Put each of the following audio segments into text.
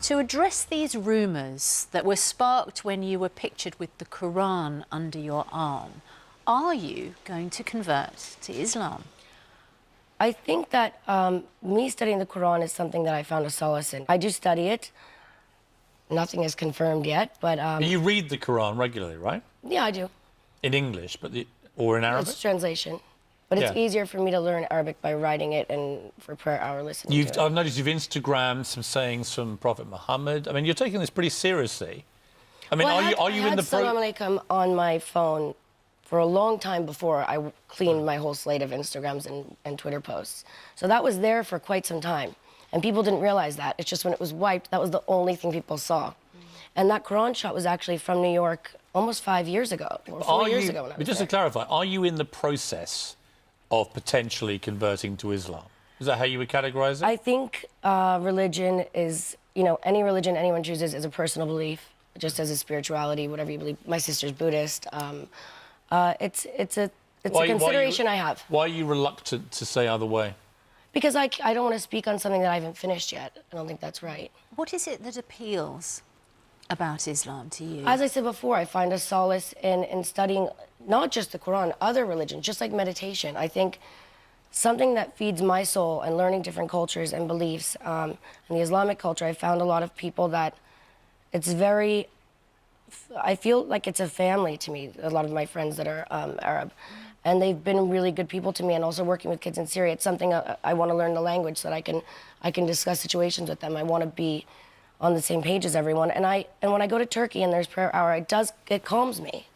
To address these rumours that were sparked when you were pictured with the Quran under your arm, are you going to convert to Islam? I think that me studying the Quran is something that I found a solace in. I do study it. Nothing is confirmed yet, but... You read the Quran regularly, right? Yeah, I do. In English, or in Arabic? It's translation. But it's easier for me to learn Arabic by writing it and for prayer hour listening to it. I've noticed you've Instagrammed some sayings from Prophet Muhammad. I mean, you're taking this pretty seriously. I mean, well, are you in the... Salam alaikum on my phone for a long time before I cleaned my whole slate of Instagrams and Twitter posts. So that was there for quite some time. And people didn't realize that. It's just when it was wiped, that was the only thing people saw. And that Quran shot was actually from New York almost 5 years ago, or 4 years ago when I was Just there. to clarify, are you in the process of potentially converting to Islam? Is that how you would categorize it? I think religion is, any religion anyone chooses is a personal belief, just as a spirituality, whatever you believe. My sister's Buddhist. It's a consideration I have. Why are you reluctant to say either way? Because I don't want to speak on something that I haven't finished yet. I don't think that's right. What is it that appeals about Islam to you? As I said before, I find a solace in studying not just the Quran, other religions, just like meditation. I think something that feeds my soul and learning different cultures and beliefs. In the Islamic culture, I found a lot of people that it's very... I feel like it's a family to me, a lot of my friends that are Arab. And they've been really good people to me, and also working with kids in Syria. It's something I want to learn the language so that I can discuss situations with them. I want to be on the same page as everyone. And when I go to Turkey and there's prayer hour, it calms me.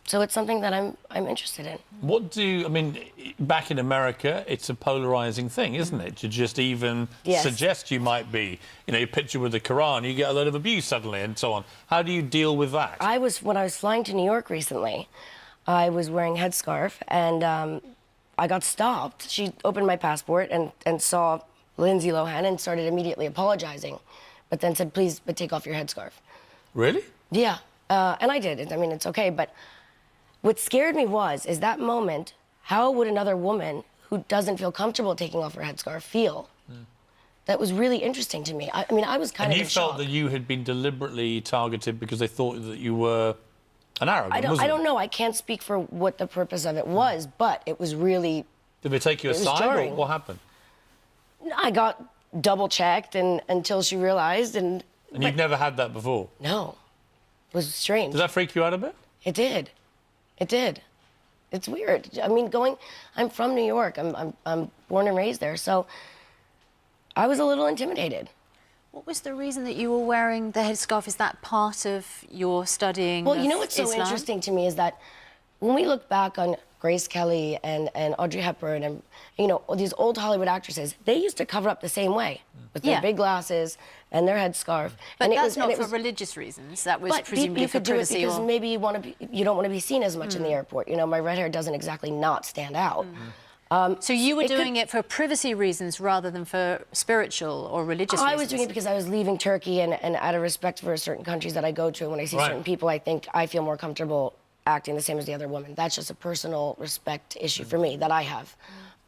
So it's something that I'm interested in. I mean, back in America, it's a polarizing thing, isn't it? To just even suggest you might be, you picture with the Quran, you get a lot of abuse suddenly and so on. How do you deal with that? When I was flying to New York recently, I was wearing a headscarf, and I got stopped. She opened my passport and saw Lindsey Lohan and started immediately apologizing, but then said, please, but take off your headscarf. Really? Yeah, and I did. I mean, it's okay, but what scared me is that moment, how would another woman who doesn't feel comfortable taking off her headscarf feel? That was really interesting to me. I mean, I was kind of in shock. And you felt that you had been deliberately targeted because they thought that you were an Arab, I don't know. I can't speak for what the purpose of it was, but it was really... Did they take you aside, or what happened? I got double-checked until she realized, and you've never had that before? No. It was strange. Did that freak you out a bit? It did. It did. It's weird. I mean, I'm from New York. I'm born and raised there, so I was a little intimidated. What was the reason that you were wearing the headscarf? Is that part of your studying Well, you know what's so Islam? interesting to me is that when we look back on Grace Kelly and Audrey Hepburn and, these old Hollywood actresses, they used to cover up the same way with their big glasses and their headscarf. But and that's not for religious reasons. That was presumably for privacy. You could do it because maybe you don't want to be seen as much in the airport. My red hair doesn't exactly not stand out. So you were doing it for privacy reasons rather than for spiritual or religious reasons? I was doing it because I was leaving Turkey and out of respect for certain countries that I go to. And when I see certain people, I think I feel more comfortable acting the same as the other women. That's just a personal respect issue for me that I have.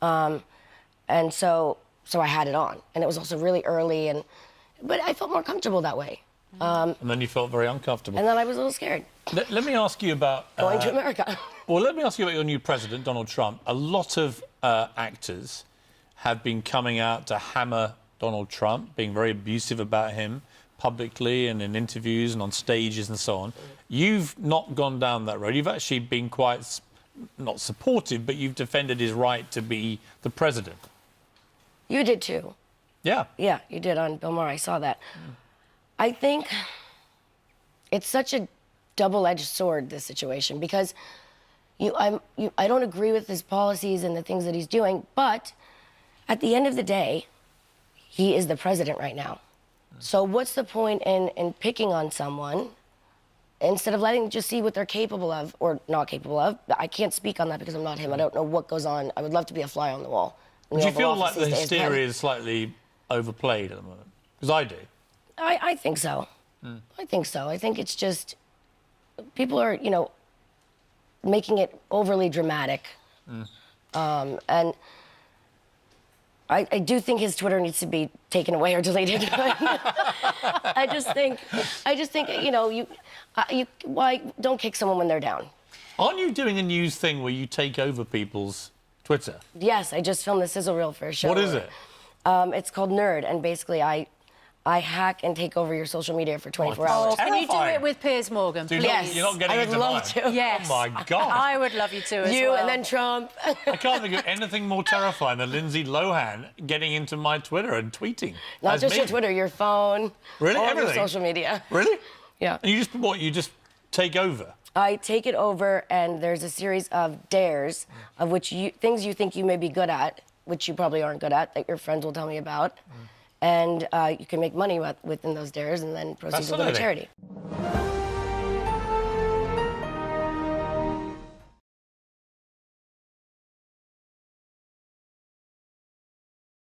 And so I had it on. And it was also really early, but I felt more comfortable that way. And then you felt very uncomfortable. And then I was a little scared. Let me ask you about... going to America. Well, let me ask you about your new president, Donald Trump. A lot of actors have been coming out to hammer Donald Trump, being very abusive about him publicly and in interviews and on stages and so on. You've not gone down that road. You've actually been quite, not supportive, but you've defended his right to be the president. You did too. Yeah. Yeah, you did on Bill Maher. I saw that. I think it's such a double-edged sword, this situation, because I don't agree with his policies and the things that he's doing, but at the end of the day, he is the president right now. So what's the point in picking on someone instead of letting just see what they're capable of or not capable of? I can't speak on that because I'm not him. I don't know what goes on. I would love to be a fly on the wall. Do you feel like the hysteria is slightly overplayed at the moment? Because I do. I think so. I think so. I think it's just people are, making it overly dramatic. And I do think his Twitter needs to be taken away or deleted. I just think, why don't kick someone when they're down? Aren't you doing a news thing where you take over people's Twitter? Yes, I just filmed the sizzle reel for a show. What is it? It's called Nerd, and basically I hack and take over your social media for 24 hours. Oh, can you do Terrifying. it with Piers Morgan, Dude, please? Yes. You're not getting I would into love mine. to. Yes. Oh, my God. I would love you to as You well. and then Trump. I can't think of anything more terrifying than Lindsey Lohan getting into my Twitter and tweeting. Not as just me. your Twitter, your phone. Really? All Everything? your social media. Really? Yeah. And you just take over? I take it over, and there's a series of dares, of which things you think you may be good at, which you probably aren't good at, that your friends will tell me about. And you can make money within those dares, and then proceeds will go to Fascinating. charity.